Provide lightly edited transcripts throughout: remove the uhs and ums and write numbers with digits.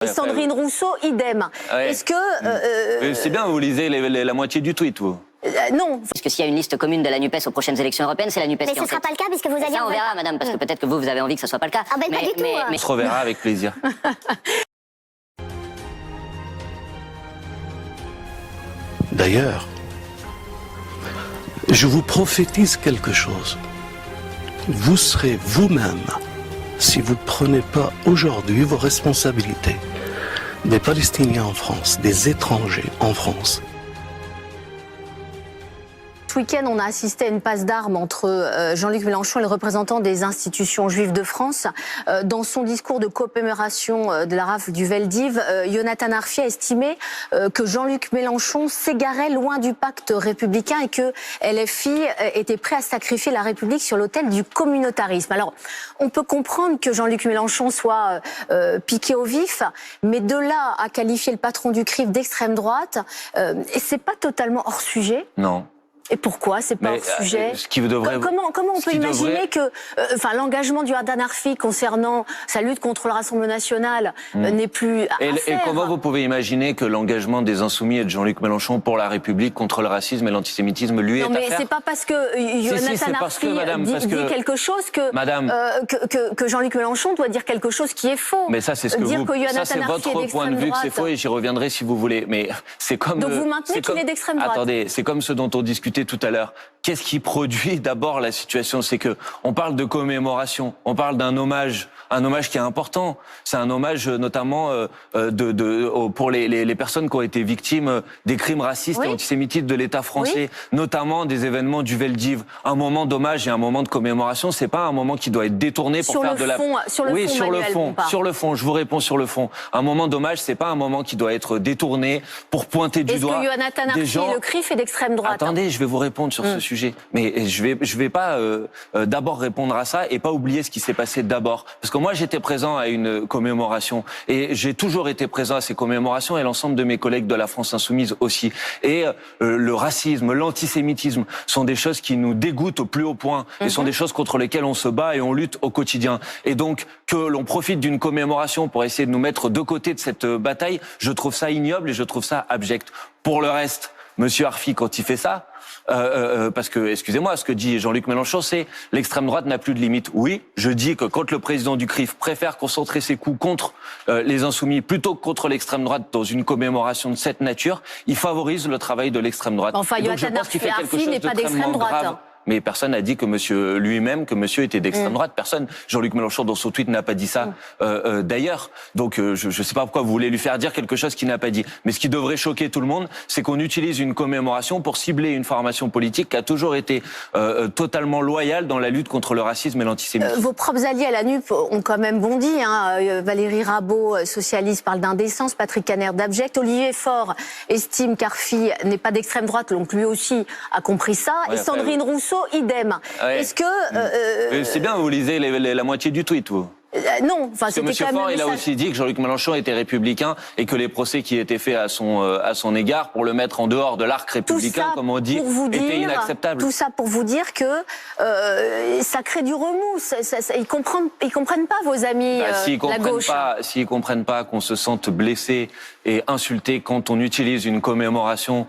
Et Sandrine Rousseau, idem. Ouais. Est-ce que... C'est bien, vous lisez la moitié du tweet, vous. Non. Parce que s'il y a une liste commune de la NUPES aux prochaines élections européennes, c'est la NUPES Mais qui ce en ne sera tête. pas le cas puisque vous allez... Ça, on verra, madame, parce que peut-être que vous avez envie que ce soit pas le cas. Ah ben pas du tout. On se reverra avec plaisir. D'ailleurs, je vous prophétise quelque chose. Vous serez vous-même, si vous ne prenez pas aujourd'hui vos responsabilités, des Palestiniens en France, des étrangers en France. Ce week-end, on a assisté à une passe d'armes entre Jean-Luc Mélenchon et le représentant des institutions juives de France. Dans son discours de commémoration de la rafle du Veldiv, Yonatan Arfi a estimé que Jean-Luc Mélenchon s'égarait loin du pacte républicain et que LFI était prêt à sacrifier la République sur l'autel du communautarisme. Alors, on peut comprendre que Jean-Luc Mélenchon soit piqué au vif, mais de là à qualifier le patron du CRIF d'extrême droite, c'est pas totalement hors sujet. Non. Et pourquoi c'est pas hors sujet? Comment on peut imaginer que l'engagement du Yonatan Arfi concernant sa lutte contre le Rassemblement national n'est plus à faire. Et comment vous pouvez imaginer que l'engagement des Insoumis et de Jean-Luc Mélenchon pour la République contre le racisme et l'antisémitisme lui est à faire? Non mais c'est pas parce que Yonatan Arfi dit quelque chose que Jean-Luc Mélenchon doit dire quelque chose qui est faux. Mais ça c'est ce que dire que ça c'est votre point de vue que c'est faux et j'y reviendrai si vous voulez. Mais c'est comme. Donc vous maintenez qu'il est d'extrême droite. Attendez, c'est comme ce dont on discutait tout à l'heure. Qu'est-ce qui produit d'abord la situation? C'est que on parle de commémoration, on parle d'un hommage, un hommage qui est important. C'est un hommage notamment pour les personnes qui ont été victimes des crimes racistes et antisémites de l'État français, notamment des événements du Veldiv. Un moment d'hommage et un moment de commémoration, c'est pas un moment qui doit être détourné pour faire de la. Sur le fond. Je vous réponds sur le fond. Un moment d'hommage, c'est pas un moment qui doit être détourné pour pointer du doigt. Est-ce que Yonatan Arfi et le CRIF est d'extrême droite? Attendez, je vais vous répondre sur ce sujet. Mais je vais pas d'abord répondre à ça et pas oublier ce qui s'est passé d'abord. Parce que moi, j'étais présent à une commémoration et j'ai toujours été présent à ces commémorations et l'ensemble de mes collègues de la France Insoumise aussi. Et le racisme, l'antisémitisme sont des choses qui nous dégoûtent au plus haut point et sont des choses contre lesquelles on se bat et on lutte au quotidien. Et donc, que l'on profite d'une commémoration pour essayer de nous mettre de côté de cette bataille, je trouve ça ignoble et je trouve ça abject. Pour le reste, Monsieur Arfi, quand il fait ça, parce que, excusez-moi, ce que dit Jean-Luc Mélenchon, c'est l'extrême droite n'a plus de limite. Oui, je dis que quand le président du CRIF préfère concentrer ses coups contre les insoumis plutôt que contre l'extrême droite dans une commémoration de cette nature, il favorise le travail de l'extrême droite. Enfin, Yonatan Arfi n'est pas d'extrême droite. Mais personne n'a dit que monsieur lui-même, que monsieur était d'extrême droite. Personne. Jean-Luc Mélenchon, dans son tweet, n'a pas dit ça d'ailleurs. Donc, je ne sais pas pourquoi vous voulez lui faire dire quelque chose qu'il n'a pas dit. Mais ce qui devrait choquer tout le monde, c'est qu'on utilise une commémoration pour cibler une formation politique qui a toujours été totalement loyale dans la lutte contre le racisme et l'antisémitisme. Vos propres alliés à la NUP ont quand même bondi. Valérie Rabault, socialiste, parle d'indécence. Patrick Kanner d'abject. Olivier Faure estime qu'Arfi n'est pas d'extrême droite, donc lui aussi a compris ça. Et Sandrine Rousseau, idem. Est-ce que... C'est bien, vous lisez la moitié du tweet, vous. Non, c'était M. Faure, il a aussi dit que Jean-Luc Mélenchon était républicain et que les procès qui étaient faits à son égard pour le mettre en dehors de l'arc républicain, comme on dit, étaient inacceptables. Tout ça pour vous dire que ça crée du remous. Ils comprennent pas, vos amis, la gauche. S'ils comprennent pas qu'on se sente blessé et insulté quand on utilise une commémoration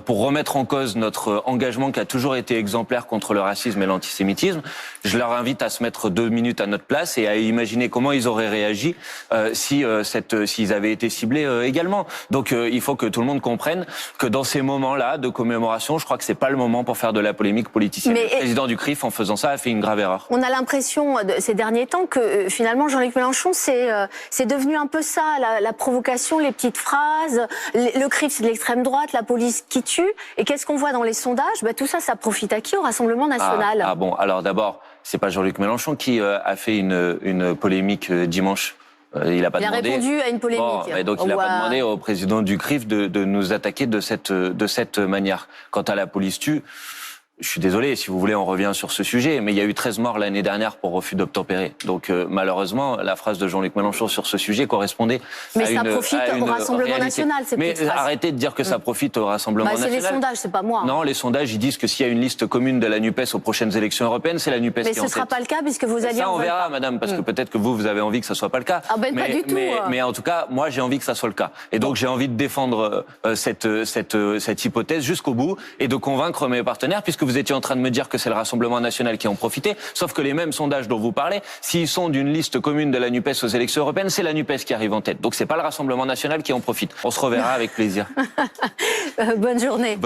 pour remettre en cause notre engagement qui a toujours été exemplaire contre le racisme et l'antisémitisme, je leur invite à se mettre 2 minutes à notre place et à imaginer comment ils auraient réagi s'ils avaient été ciblés également. Donc il faut que tout le monde comprenne que dans ces moments-là de commémoration, je crois que c'est pas le moment pour faire de la polémique politicienne. Le président du CRIF, en faisant ça, a fait une grave erreur. On a l'impression ces derniers temps que finalement Jean-Luc Mélenchon, c'est devenu un peu ça, la provocation, les petites phrases. Le CRIF, c'est de l'extrême droite, la police qui tue. Et qu'est-ce qu'on voit dans les sondages? Tout ça, ça profite à qui? Au Rassemblement national. Bon, alors d'abord, c'est pas Jean-Luc Mélenchon qui a fait une polémique dimanche. Il a répondu à une polémique. Donc il n'a pas demandé au président du CRIF de nous attaquer de cette manière. Quant à la police tue, Je suis désolé, si vous voulez, on revient sur ce sujet, mais il y a eu 13 morts l'année dernière pour refus d'obtempérer. Donc malheureusement, la phrase de Jean-Luc Mélenchon sur ce sujet correspondait mais à ça profite au Rassemblement réalité. national, ces Mais petites phrases. arrêtez de dire que ça profite au Rassemblement C'est national. les sondages, c'est pas moi. Non, les sondages, ils disent que s'il y a une liste commune de la NUPES aux prochaines élections européennes, c'est la NUPES Mais qui est ce en ne sera tête. pas le cas puisque vous alliez... Ça, on verra, madame, parce que peut-être que vous avez envie que ça soit pas le cas. Ah ben, pas du tout. Mais en tout cas, moi, j'ai envie que ça soit le cas. Et donc, j'ai envie de défendre cette hypothèse jusqu'au bout et de convaincre mes partenaires, puisque vous étiez en train de me dire que c'est le Rassemblement national qui en profitait. Sauf que les mêmes sondages dont vous parlez, s'ils sont d'une liste commune de la NUPES aux élections européennes, c'est la NUPES qui arrive en tête. Donc, c'est pas le Rassemblement national qui en profite. On se reverra avec plaisir. Bonne journée.